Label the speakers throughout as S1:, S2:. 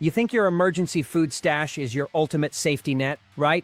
S1: You think your emergency food stash is your ultimate safety net, right?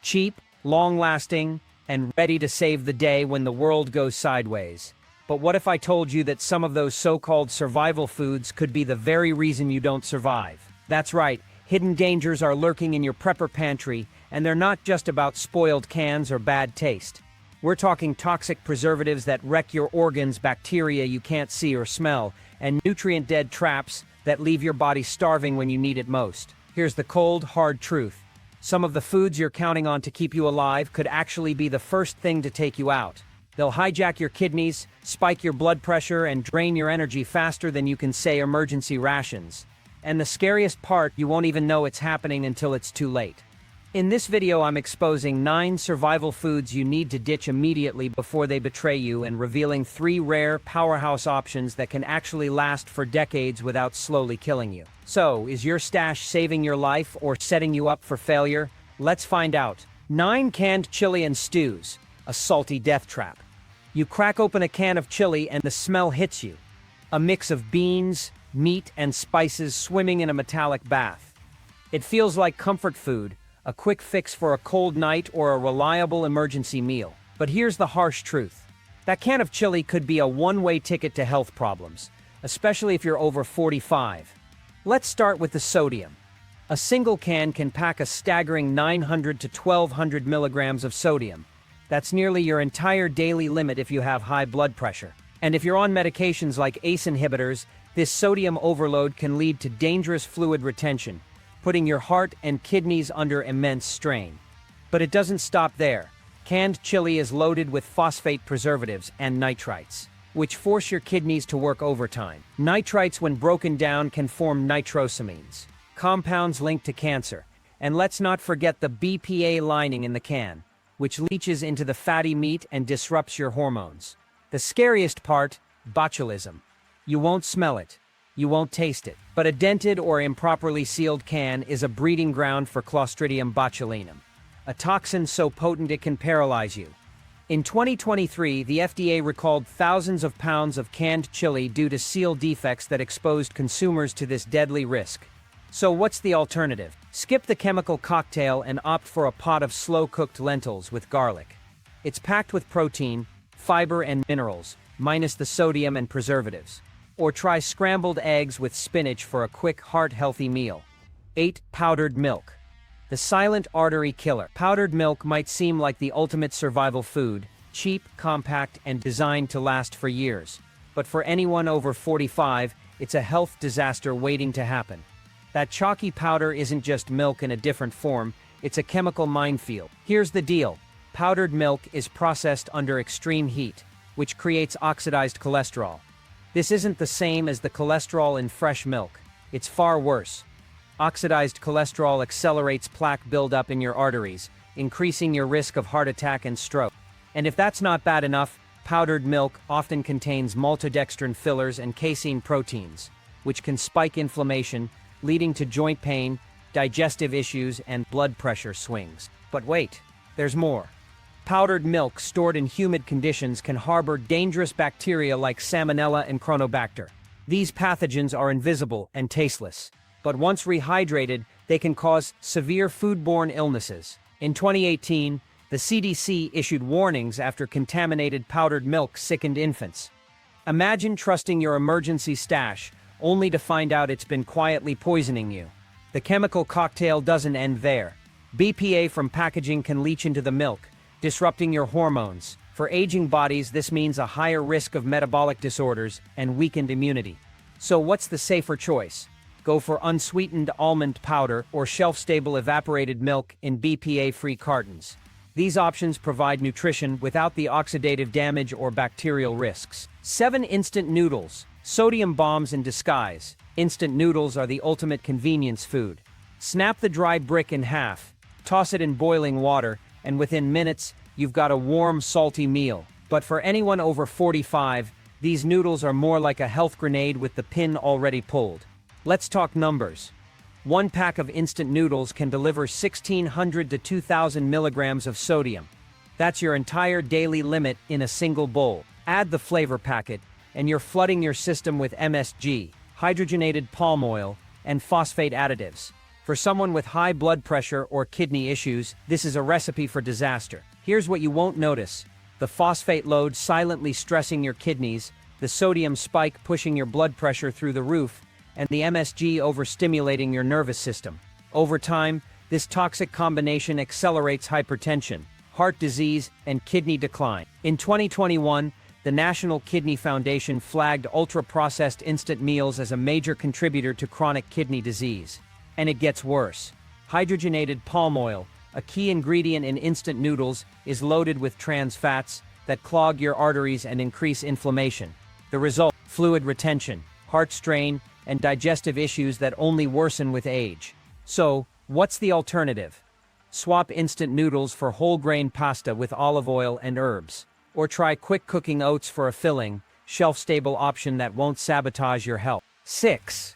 S1: Cheap, long-lasting, and ready to save the day when the world goes sideways. But what if I told you that some of those so-called survival foods could be the very reason you don't survive? That's right, hidden dangers are lurking in your prepper pantry, and they're not just about spoiled cans or bad taste. We're talking toxic preservatives that wreck your organs, bacteria you can't see or smell, and nutrient-dead traps that leave your body starving when you need it most. Here's the cold, hard truth. Some of the foods you're counting on to keep you alive could actually be the first thing to take you out. They'll hijack your kidneys, spike your blood pressure, and drain your energy faster than you can say emergency rations. And the scariest part, you won't even know it's happening until it's too late. In this video, I'm exposing 9 survival foods you need to ditch immediately before they betray you, and revealing 3 rare, powerhouse options that can actually last for decades without slowly killing you. So, is your stash saving your life or setting you up for failure? Let's find out. 9 canned chili and stews, a salty death trap. You crack open a can of chili and the smell hits you. A mix of beans, meat, and spices swimming in a metallic bath. It feels like comfort food, a quick fix for a cold night or a reliable emergency meal. But here's the harsh truth. That can of chili could be a one-way ticket to health problems, especially if you're over 45. Let's start with the sodium. A single can pack a staggering 900 to 1200 milligrams of sodium. That's nearly your entire daily limit if you have high blood pressure. And if you're on medications like ACE inhibitors, this sodium overload can lead to dangerous fluid retention, putting your heart and kidneys under immense strain. But it doesn't stop there. Canned chili is loaded with phosphate preservatives and nitrites, which force your kidneys to work overtime. Nitrites, when broken down, can form nitrosamines, compounds linked to cancer. And let's not forget the BPA lining in the can, which leaches into the fatty meat and disrupts your hormones. The scariest part, botulism. You won't smell it. You won't taste it. But a dented or improperly sealed can is a breeding ground for Clostridium botulinum, a toxin so potent it can paralyze you. In 2023, the FDA recalled thousands of pounds of canned chili due to seal defects that exposed consumers to this deadly risk. So what's the alternative? Skip the chemical cocktail and opt for a pot of slow-cooked lentils with garlic. It's packed with protein, fiber, and minerals, minus the sodium and preservatives. Or try scrambled eggs with spinach for a quick, heart-healthy meal. 8. Powdered milk. The silent artery killer. Powdered milk might seem like the ultimate survival food, cheap, compact, and designed to last for years. But for anyone over 45, it's a health disaster waiting to happen. That chalky powder isn't just milk in a different form, it's a chemical minefield. Here's the deal. Powdered milk is processed under extreme heat, which creates oxidized cholesterol. This isn't the same as the cholesterol in fresh milk. It's far worse. Oxidized cholesterol accelerates plaque buildup in your arteries, increasing your risk of heart attack and stroke. And if that's not bad enough, powdered milk often contains maltodextrin fillers and casein proteins, which can spike inflammation, leading to joint pain, digestive issues, and blood pressure swings. But wait, there's more. Powdered milk stored in humid conditions can harbor dangerous bacteria like Salmonella and Chronobacter. These pathogens are invisible and tasteless, but once rehydrated, they can cause severe foodborne illnesses. In 2018, the CDC issued warnings after contaminated powdered milk sickened infants. Imagine trusting your emergency stash, only to find out it's been quietly poisoning you. The chemical cocktail doesn't end there. BPA from packaging can leach into the milk, disrupting your hormones. For aging bodies, this means a higher risk of metabolic disorders and weakened immunity. So what's the safer choice? Go for unsweetened almond powder or shelf-stable evaporated milk in BPA-free cartons. These options provide nutrition without the oxidative damage or bacterial risks. 7. Instant noodles. Sodium bombs in disguise. Instant noodles are the ultimate convenience food. Snap the dry brick in half, toss it in boiling water, and within minutes, you've got a warm, salty meal. But for anyone over 45, these noodles are more like a health grenade with the pin already pulled. Let's talk numbers. One pack of instant noodles can deliver 1,600 to 2,000 milligrams of sodium. That's your entire daily limit in a single bowl. Add the flavor packet, and you're flooding your system with MSG, hydrogenated palm oil, and phosphate additives. For someone with high blood pressure or kidney issues, this is a recipe for disaster. Here's what you won't notice: the phosphate load silently stressing your kidneys, the sodium spike pushing your blood pressure through the roof, and the MSG overstimulating your nervous system. Over time, this toxic combination accelerates hypertension, heart disease, and kidney decline. In 2021, the National Kidney Foundation flagged ultra-processed instant meals as a major contributor to chronic kidney disease. And it gets worse. Hydrogenated palm oil, a key ingredient in instant noodles, is loaded with trans fats that clog your arteries and increase inflammation. The result: fluid retention, heart strain, and digestive issues that only worsen with age. So, what's the alternative? Swap instant noodles for whole grain pasta with olive oil and herbs. Or try quick cooking oats for a filling, shelf-stable option that won't sabotage your health. 6.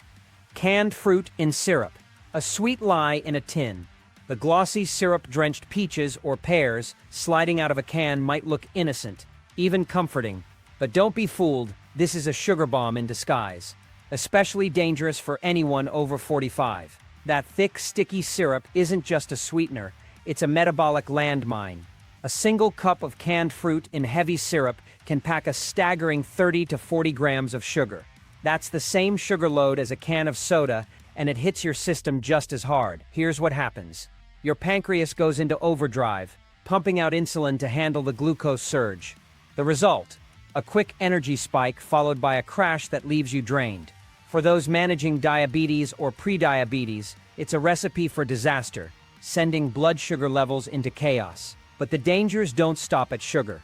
S1: Canned fruit in syrup. A sweet lie in a tin. The glossy syrup-drenched peaches or pears sliding out of a can might look innocent, even comforting. But don't be fooled, this is a sugar bomb in disguise. Especially dangerous for anyone over 45. That thick, sticky syrup isn't just a sweetener, it's a metabolic landmine. A single cup of canned fruit in heavy syrup can pack a staggering 30 to 40 grams of sugar. That's the same sugar load as a can of soda, and it hits your system just as hard. Here's what happens. Your pancreas goes into overdrive, pumping out insulin to handle the glucose surge. The result: a quick energy spike followed by a crash that leaves you drained. For those managing diabetes or prediabetes, it's a recipe for disaster, sending blood sugar levels into chaos. But the dangers don't stop at sugar.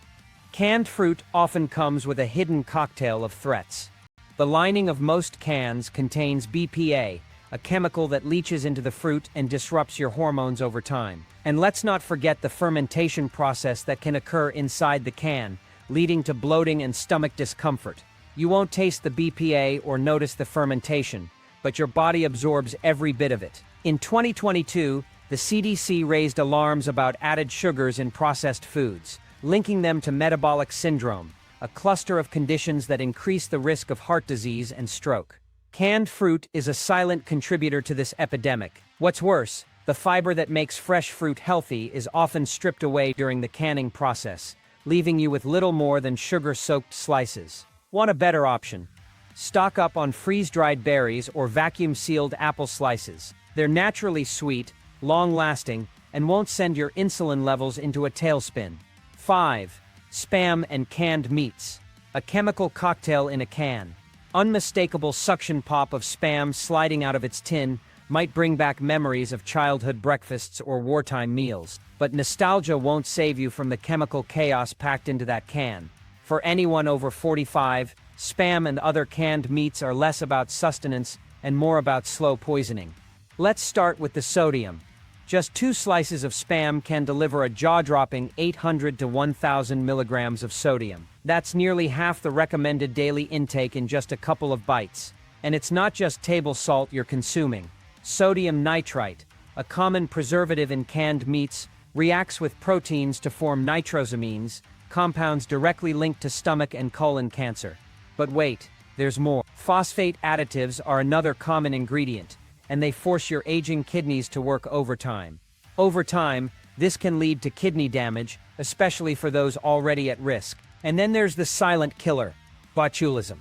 S1: Canned fruit often comes with a hidden cocktail of threats. The lining of most cans contains BPA, a chemical that leaches into the fruit and disrupts your hormones over time. And let's not forget the fermentation process that can occur inside the can, leading to bloating and stomach discomfort. You won't taste the BPA or notice the fermentation, but your body absorbs every bit of it. In 2022, the CDC raised alarms about added sugars in processed foods, linking them to metabolic syndrome, a cluster of conditions that increase the risk of heart disease and stroke. Canned fruit is a silent contributor to this epidemic. What's worse, the fiber that makes fresh fruit healthy is often stripped away during the canning process, leaving you with little more than sugar-soaked slices. Want a better option? Stock up on freeze-dried berries or vacuum-sealed apple slices. They're naturally sweet, long-lasting, and won't send your insulin levels into a tailspin. 5. Spam and canned meats. A chemical cocktail in a can. Unmistakable suction pop of spam sliding out of its tin might bring back memories of childhood breakfasts or wartime meals. But nostalgia won't save you from the chemical chaos packed into that can. For anyone over 45, spam and other canned meats are less about sustenance and more about slow poisoning. Let's start with the sodium. Just 2 slices of spam can deliver a jaw-dropping 800 to 1,000 milligrams of sodium. That's nearly half the recommended daily intake in just a couple of bites. And it's not just table salt you're consuming. Sodium nitrite, a common preservative in canned meats, reacts with proteins to form nitrosamines, compounds directly linked to stomach and colon cancer. But wait, there's more. Phosphate additives are another common ingredient, and they force your aging kidneys to work overtime. Over time, this can lead to kidney damage, especially for those already at risk. And then there's the silent killer, botulism.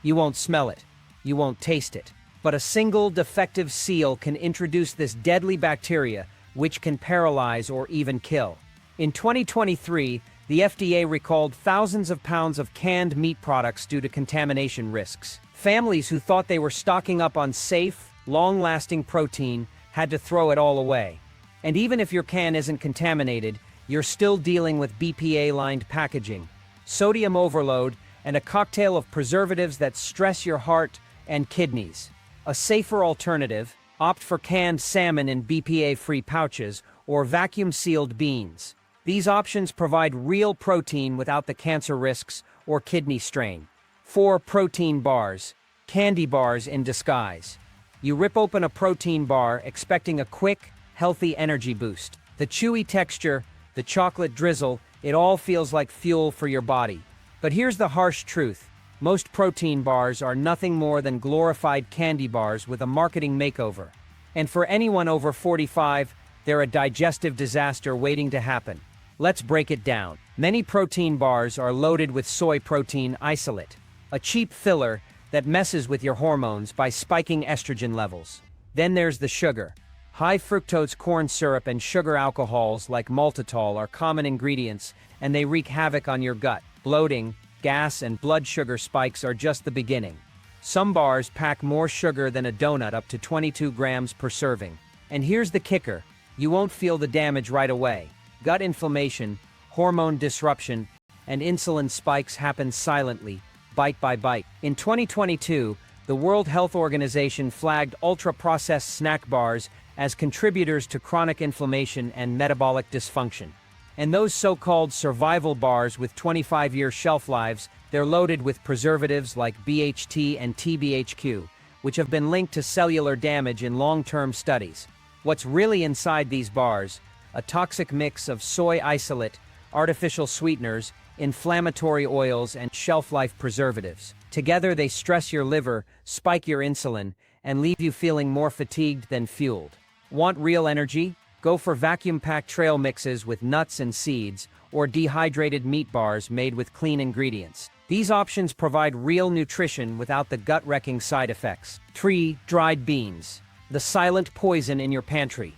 S1: You won't smell it, you won't taste it, but a single defective seal can introduce this deadly bacteria, which can paralyze or even kill. In 2023, the FDA recalled thousands of pounds of canned meat products due to contamination risks. Families who thought they were stocking up on safe, long-lasting protein had to throw it all away. And even if your can isn't contaminated, you're still dealing with BPA-lined packaging, sodium overload, and a cocktail of preservatives that stress your heart and kidneys. A safer alternative: opt for canned salmon in BPA-free pouches or vacuum-sealed beans. These options provide real protein without the cancer risks or kidney strain. 4. Protein bars. Candy bars in disguise. You rip open a protein bar expecting a quick, healthy energy boost. The chewy texture, the chocolate drizzle, it all feels like fuel for your body. But here's the harsh truth. Most protein bars are nothing more than glorified candy bars with a marketing makeover. And for anyone over 45, they're a digestive disaster waiting to happen. Let's break it down. Many protein bars are loaded with soy protein isolate, a cheap filler that messes with your hormones by spiking estrogen levels. Then there's the sugar. High fructose corn syrup and sugar alcohols like maltitol are common ingredients, and they wreak havoc on your gut. Bloating, gas, and blood sugar spikes are just the beginning. Some bars pack more sugar than a donut, up to 22 grams per serving. And here's the kicker: you won't feel the damage right away. Gut inflammation, hormone disruption, and insulin spikes happen silently, bite by bite. In 2022, the World Health Organization flagged ultra-processed snack bars as contributors to chronic inflammation and metabolic dysfunction. And those so-called survival bars with 25-year shelf lives, they're loaded with preservatives like BHT and TBHQ, which have been linked to cellular damage in long-term studies. What's really inside these bars? A toxic mix of soy isolate, artificial sweeteners, inflammatory oils, and shelf-life preservatives. Together, they stress your liver, spike your insulin, and leave you feeling more fatigued than fueled. Want real energy? Go for vacuum-packed trail mixes with nuts and seeds, or dehydrated meat bars made with clean ingredients. These options provide real nutrition without the gut-wrecking side effects. 3. Dried beans. The silent poison in your pantry.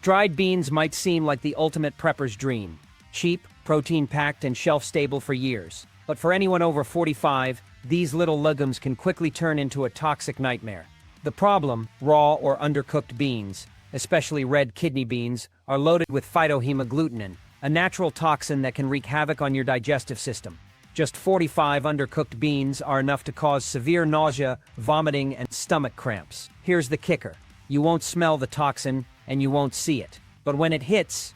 S1: Dried beans might seem like the ultimate prepper's dream. Cheap, protein-packed, and shelf-stable for years. But for anyone over 45, these little legumes can quickly turn into a toxic nightmare. The problem: raw or undercooked beans, especially red kidney beans, are loaded with phytohemagglutinin, a natural toxin that can wreak havoc on your digestive system. Just 45 undercooked beans are enough to cause severe nausea, vomiting, and stomach cramps. Here's the kicker: you won't smell the toxin, and you won't see it. But when it hits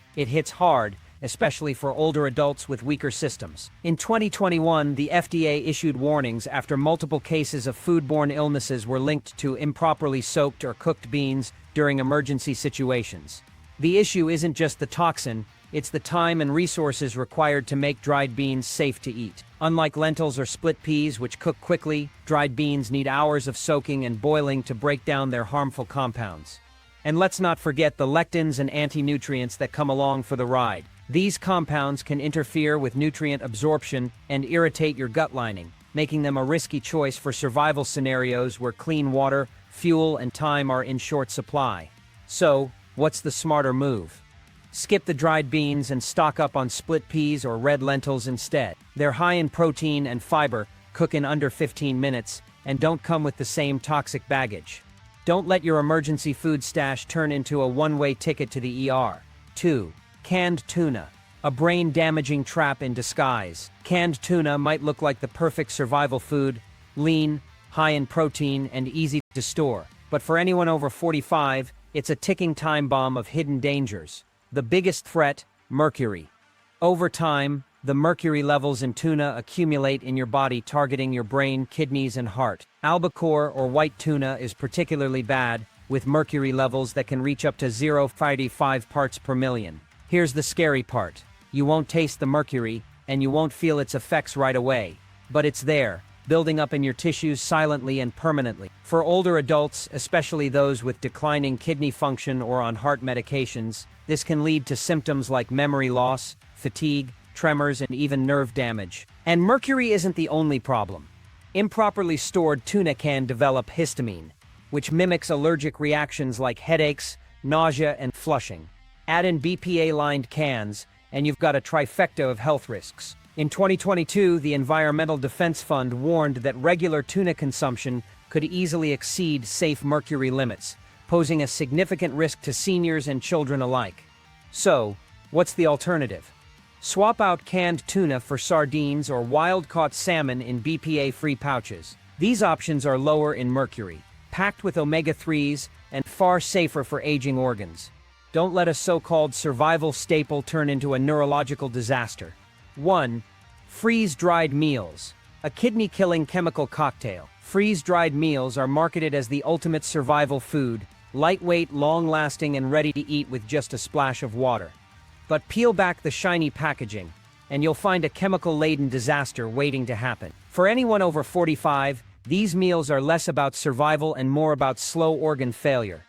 S1: hard, especially for older adults with weaker systems. In 2021, the FDA issued warnings after multiple cases of foodborne illnesses were linked to improperly soaked or cooked beans during emergency situations. The issue isn't just the toxin, it's the time and resources required to make dried beans safe to eat. Unlike lentils or split peas, which cook quickly, dried beans need hours of soaking and boiling to break down their harmful compounds. And let's not forget the lectins and anti-nutrients that come along for the ride. These compounds can interfere with nutrient absorption and irritate your gut lining, making them a risky choice for survival scenarios where clean water, fuel, and time are in short supply. So, what's the smarter move? Skip the dried beans and stock up on split peas or red lentils instead. They're high in protein and fiber, cook in under 15 minutes, and don't come with the same toxic baggage. Don't let your emergency food stash turn into a one-way ticket to the ER. 2. Canned tuna. A brain-damaging trap in disguise. Canned tuna might look like the perfect survival food: lean, high in protein, and easy to store. But for anyone over 45, it's a ticking time bomb of hidden dangers. The biggest threat: mercury. Over time, the mercury levels in tuna accumulate in your body, targeting your brain, kidneys, and heart. Albacore or white tuna is particularly bad, with mercury levels that can reach up to 0.55 parts per million. Here's the scary part: you won't taste the mercury, and you won't feel its effects right away. But it's there, building up in your tissues silently and permanently. For older adults, especially those with declining kidney function or on heart medications, this can lead to symptoms like memory loss, fatigue, tremors, and even nerve damage. And mercury isn't the only problem. Improperly stored tuna can develop histamine, which mimics allergic reactions like headaches, nausea, and flushing. Add in BPA-lined cans, and you've got a trifecta of health risks. In 2022, the Environmental Defense Fund warned that regular tuna consumption could easily exceed safe mercury limits, posing a significant risk to seniors and children alike. So, what's the alternative? Swap out canned tuna for sardines or wild-caught salmon in BPA-free pouches. These options are lower in mercury, packed with omega-3s, and far safer for aging organs. Don't let a so-called survival staple turn into a neurological disaster. 1. Freeze-dried meals. A kidney-killing chemical cocktail. Freeze-dried meals are marketed as the ultimate survival food, lightweight, long-lasting, and ready to eat with just a splash of water. But peel back the shiny packaging, and you'll find a chemical-laden disaster waiting to happen. For anyone over 45, these meals are less about survival and more about slow organ failure.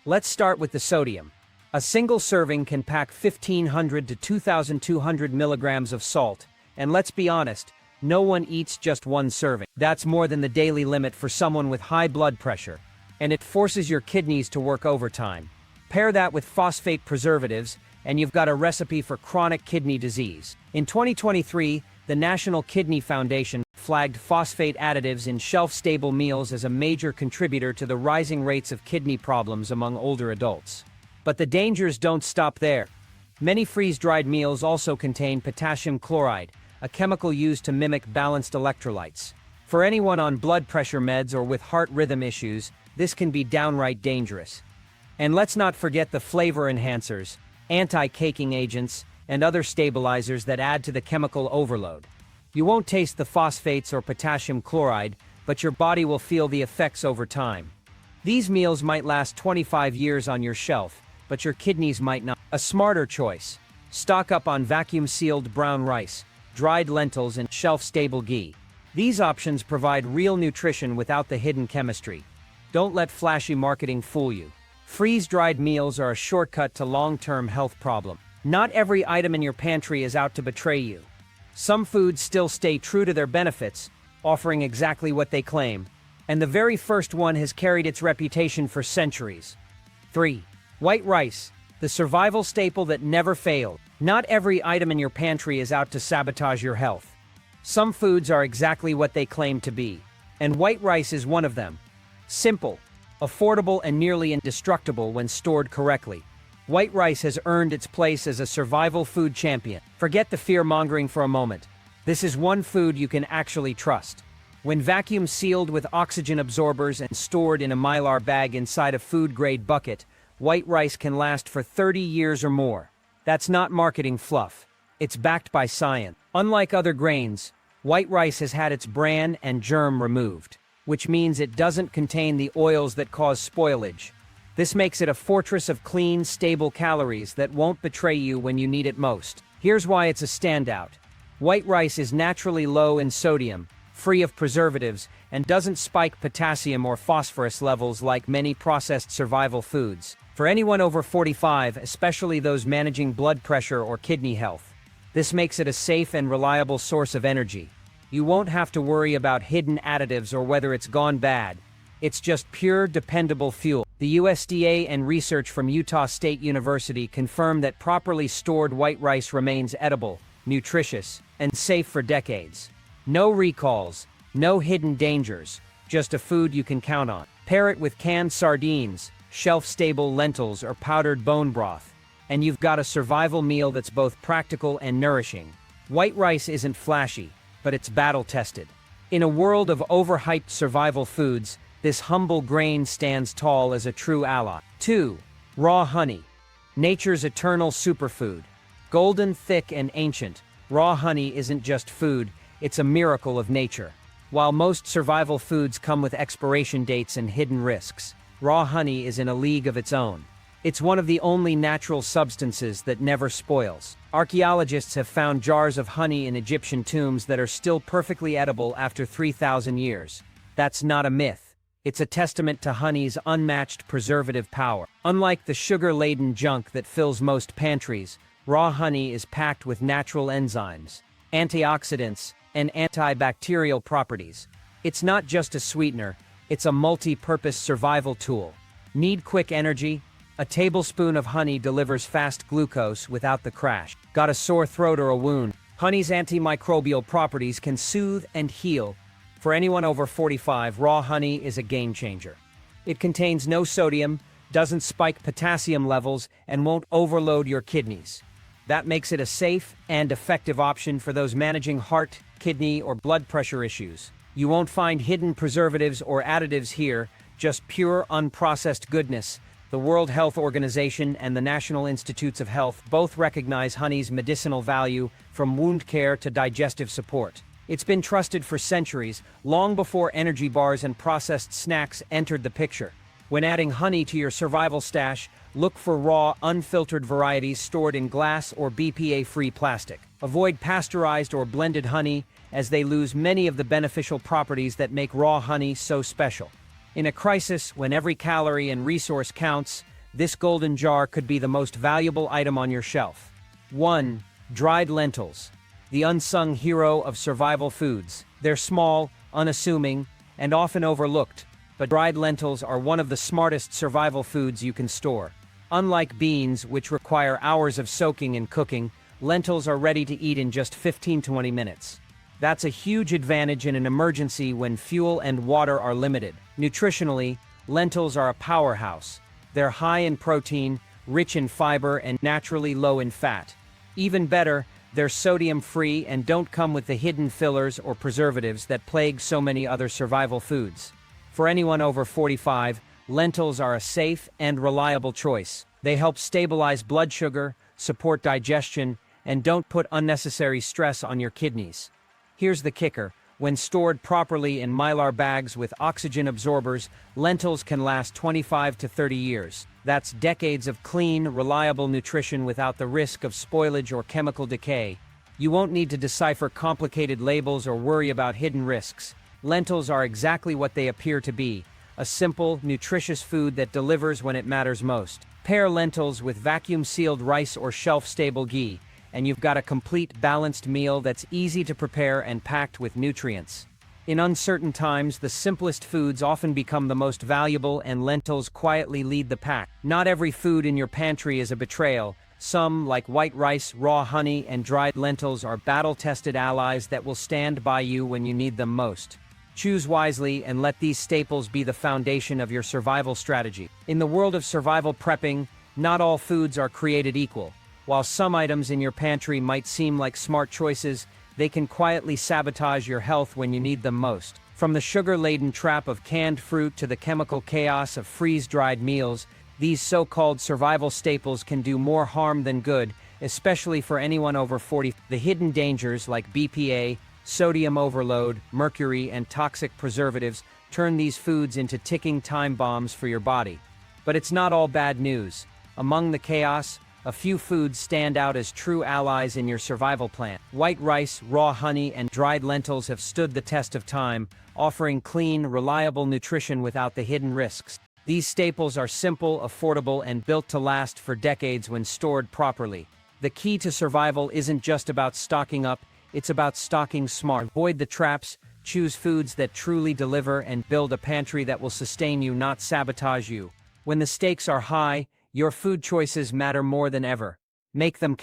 S1: Let's start with the sodium. A single serving can pack 1,500 to 2,200 milligrams of salt, and let's be honest, no one eats just one serving. That's more than the daily limit for someone with high blood pressure, and it forces your kidneys to work overtime. Pair that with phosphate preservatives, and you've got a recipe for chronic kidney disease. In 2023, the National Kidney Foundation flagged phosphate additives in shelf-stable meals as a major contributor to the rising rates of kidney problems among older adults. But the dangers don't stop there. Many freeze-dried meals also contain potassium chloride, a chemical used to mimic balanced electrolytes. For anyone on blood pressure meds or with heart rhythm issues, this can be downright dangerous. And let's not forget the flavor enhancers, anti-caking agents, and other stabilizers that add to the chemical overload. You won't taste the phosphates or potassium chloride, but your body will feel the effects over time. These meals might last 25 years on your shelf, but your kidneys might not. A smarter choice: stock up on vacuum-sealed brown rice, dried lentils, and shelf-stable ghee. These options provide real nutrition without the hidden chemistry. Don't let flashy marketing fool you. Freeze-dried meals are a shortcut to long-term health problems. Not every item in your pantry is out to betray you. Some foods still stay true to their benefits, offering exactly what they claim. And the very first one has carried its reputation for centuries. 3. White rice, the survival staple that never failed. Not every item in your pantry is out to sabotage your health. Some foods are exactly what they claim to be, and white rice is one of them. Simple, affordable, and nearly indestructible when stored correctly. White rice has earned its place as a survival food champion. Forget the fear-mongering for a moment. This is one food you can actually trust. When vacuum sealed with oxygen absorbers and stored in a Mylar bag inside a food-grade bucket, white rice can last for 30 years or more. That's not marketing fluff. It's backed by science. Unlike other grains, white rice has had its bran and germ removed, which means it doesn't contain the oils that cause spoilage. This makes it a fortress of clean, stable calories that won't betray you when you need it most. Here's why it's a standout. White rice is naturally low in sodium, free of preservatives, and doesn't spike potassium or phosphorus levels like many processed survival foods. For anyone over 45, especially those managing blood pressure or kidney health, this makes it a safe and reliable source of energy. You won't have to worry about hidden additives or whether it's gone bad. It's just pure, dependable fuel. The USDA and research from Utah State University confirm that properly stored white rice remains edible, nutritious, and safe for decades. No recalls, no hidden dangers, just a food you can count on. Pair it with canned sardines, shelf-stable lentils, or powdered bone broth, and you've got a survival meal that's both practical and nourishing. White rice isn't flashy, but it's battle-tested. In a world of overhyped survival foods, this humble grain stands tall as a true ally. 2. Raw honey, nature's eternal superfood. Golden, thick, and ancient, raw honey isn't just food, it's a miracle of nature. While most survival foods come with expiration dates and hidden risks, raw honey is in a league of its own. It's one of the only natural substances that never spoils. Archaeologists have found jars of honey in Egyptian tombs that are still perfectly edible after 3,000 years. That's not a myth. It's a testament to honey's unmatched preservative power. Unlike the sugar-laden junk that fills most pantries, raw honey is packed with natural enzymes, antioxidants, and antibacterial properties. It's not just a sweetener, it's a multi-purpose survival tool. Need quick energy? A tablespoon of honey delivers fast glucose without the crash. Got a sore throat or a wound? Honey's antimicrobial properties can soothe and heal. For anyone over 45, raw honey is a game changer. It contains no sodium, doesn't spike potassium levels, and won't overload your kidneys. That makes it a safe and effective option for those managing heart, kidney, or blood pressure issues. You won't find hidden preservatives or additives here, just pure, unprocessed goodness. The World Health Organization and the National Institutes of Health both recognize honey's medicinal value, from wound care to digestive support. It's been trusted for centuries, long before energy bars and processed snacks entered the picture. When adding honey to your survival stash, look for raw, unfiltered varieties stored in glass or BPA-free plastic. Avoid pasteurized or blended honey, as they lose many of the beneficial properties that make raw honey so special. In a crisis, when every calorie and resource counts, this golden jar could be the most valuable item on your shelf. 1. Dried lentils. The unsung hero of survival foods. They're small, unassuming, and often overlooked, but dried lentils are one of the smartest survival foods you can store. Unlike beans, which require hours of soaking and cooking, lentils are ready to eat in just 15-20 minutes. That's a huge advantage in an emergency when fuel and water are limited. Nutritionally, lentils are a powerhouse. They're high in protein, rich in fiber, and naturally low in fat. Even better, they're sodium-free and don't come with the hidden fillers or preservatives that plague so many other survival foods. For anyone over 45, lentils are a safe and reliable choice. They help stabilize blood sugar, support digestion, and don't put unnecessary stress on your kidneys. Here's the kicker. When stored properly in Mylar bags with oxygen absorbers, lentils can last 25 to 30 years. That's decades of clean, reliable nutrition without the risk of spoilage or chemical decay. You won't need to decipher complicated labels or worry about hidden risks. Lentils are exactly what they appear to be, a simple, nutritious food that delivers when it matters most. Pair lentils with vacuum-sealed rice or shelf-stable ghee, and you've got a complete, balanced meal that's easy to prepare and packed with nutrients. In uncertain times, the simplest foods often become the most valuable, and lentils quietly lead the pack. Not every food in your pantry is a betrayal. Some, like white rice, raw honey, and dried lentils, are battle-tested allies that will stand by you when you need them most. Choose wisely and let these staples be the foundation of your survival strategy. In the world of survival prepping, not all foods are created equal. While some items in your pantry might seem like smart choices, they can quietly sabotage your health when you need them most. From the sugar-laden trap of canned fruit to the chemical chaos of freeze-dried meals, these so-called survival staples can do more harm than good, especially for anyone over 40. The hidden dangers like BPA, sodium overload, mercury, and toxic preservatives turn these foods into ticking time bombs for your body. But it's not all bad news. Among the chaos, a few foods stand out as true allies in your survival plan. White rice, raw honey, and dried lentils have stood the test of time, offering clean, reliable nutrition without the hidden risks. These staples are simple, affordable, and built to last for decades when stored properly. The key to survival isn't just about stocking up, it's about stocking smart. Avoid the traps, choose foods that truly deliver, and build a pantry that will sustain you, not sabotage you. When the stakes are high, your food choices matter more than ever. Make them count.